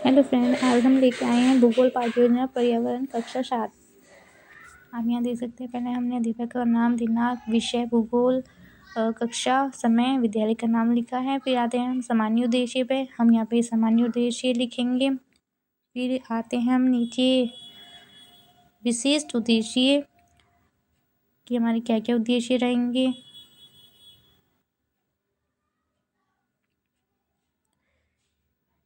Hello friend, आज हम लेके आए हैं भूगोल पाठ्य योजना पर्यावरण कक्षा 7। आप यहाँ देख सकते हैं। पहले हमने अध्यापक का नाम, दिनांक, विषय भूगोल, कक्षा, समय, विद्यालय का नाम लिखा है। फिर आते हैं हम सामान्य उद्देश्य पे। हम यहाँ पे सामान्य उद्देश्य लिखेंगे। फिर आते हैं हम नीचे विशिष्ट उद्देश्य कि हमारे क्या क्या उद्देश्य रहेंगे।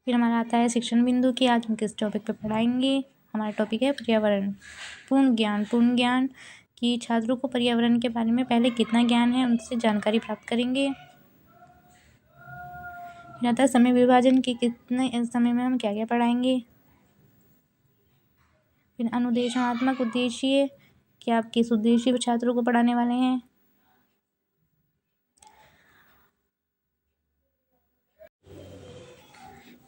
फिर हमारा आता है शिक्षण बिंदु कि आज हम किस टॉपिक पे पढ़ाएंगे। हमारा टॉपिक है पर्यावरण। पूर्ण ज्ञान कि छात्रों को पर्यावरण के बारे में पहले कितना ज्ञान है, उनसे जानकारी प्राप्त करेंगे। फिर आता है समय विभाजन कि कितने समय में हम क्या क्या पढ़ाएंगे। फिर अनुदेशात्मक उद्देश्य कि आप किस उद्देश्य पर छात्रों को पढ़ाने वाले हैं।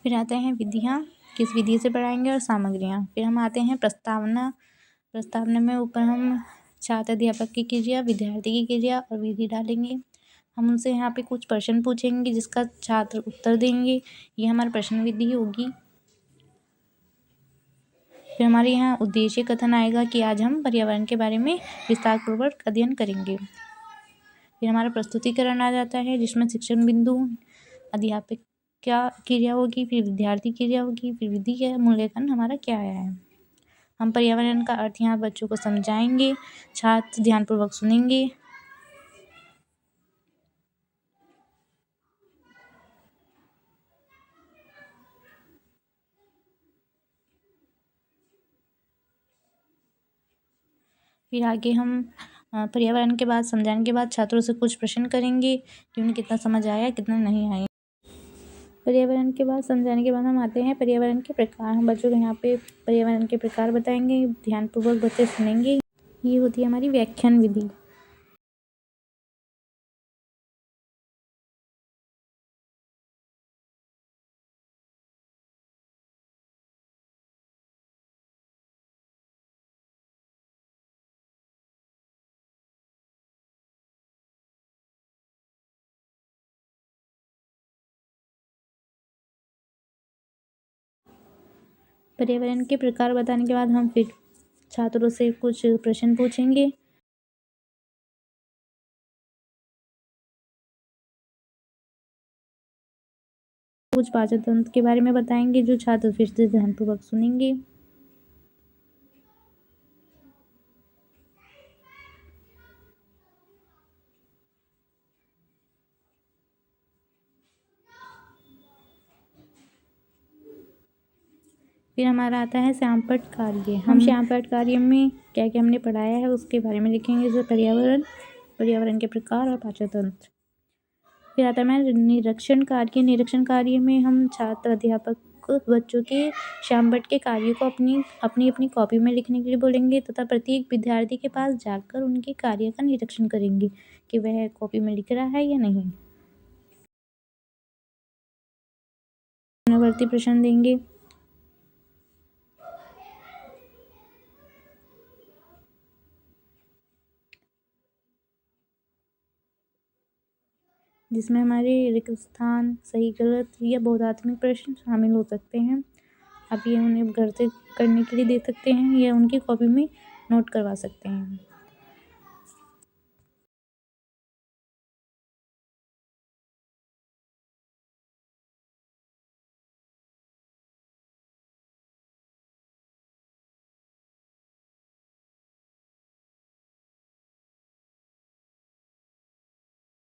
फिर आते हैं विधियाँ, किस विधि से पढ़ाएंगे और सामग्रियाँ। फिर हम आते हैं प्रस्तावना में ऊपर हम छात्र अध्यापक की क्रिया, विद्यार्थी की क्रिया और विधि डालेंगे। हम उनसे यहाँ पे कुछ प्रश्न पूछेंगे जिसका छात्र उत्तर देंगे। ये हमारी प्रश्न विधि होगी। फिर हमारे यहाँ उद्देश्य कथन आएगा कि आज हम पर्यावरण के बारे में विस्तारपूर्वक अध्ययन करेंगे। फिर हमारा प्रस्तुतिकरण आ जाता है जिसमें शिक्षण बिंदु, अध्यापक क्या क्रिया होगी, फिर विद्यार्थी क्रिया होगी, फिर विधि का मूल्यांकन हमारा क्या आया है। हम पर्यावरण का अर्थ यहाँ बच्चों को समझाएंगे। छात्र ध्यानपूर्वक सुनेंगे। फिर आगे हम पर्यावरण के बाद समझाने के बाद छात्रों से कुछ प्रश्न करेंगे कि उन्हें कितना समझ आया, कितना नहीं आया। पर्यावरण के बाद समझाने के बाद हम आते हैं पर्यावरण के प्रकार। हम बच्चों को यहाँ पे पर्यावरण के प्रकार बताएंगे। ध्यानपूर्वक बच्चे सुनेंगे। ये होती है हमारी व्याख्यान विधि। पर्यावरण के प्रकार बताने के बाद हम फिर छात्रों से कुछ प्रश्न पूछेंगे। कुछ पाचन तंत्र के बारे में बताएंगे जो छात्र फिर से ध्यानपूर्वक सुनेंगे। फिर हमारा आता है श्यामपट्ट कार्य। हम श्यामपट्ट कार्य में क्या क्या हमने पढ़ाया है उसके बारे में लिखेंगे, जैसे पर्यावरण के प्रकार और पाचन तंत्र। फिर आता है निरीक्षण कार्य। निरीक्षण कार्य में हम छात्र अध्यापक बच्चों के श्यामपट्ट के कार्य को अपनी कॉपी में लिखने के लिए बोलेंगे तथा प्रत्येक विद्यार्थी के पास जाकर उनके कार्य का निरीक्षण करेंगे कि वह कॉपी में लिख रहा है या नहीं। पुनरावर्ती प्रश्न देंगे। जिसमें हमारे रिक्त स्थान, सही गलत या बहुधात्मिक प्रश्न शामिल हो सकते हैं। आप ये उन्हें घर से करने के लिए दे सकते हैं या उनकी कॉपी में नोट करवा सकते हैं।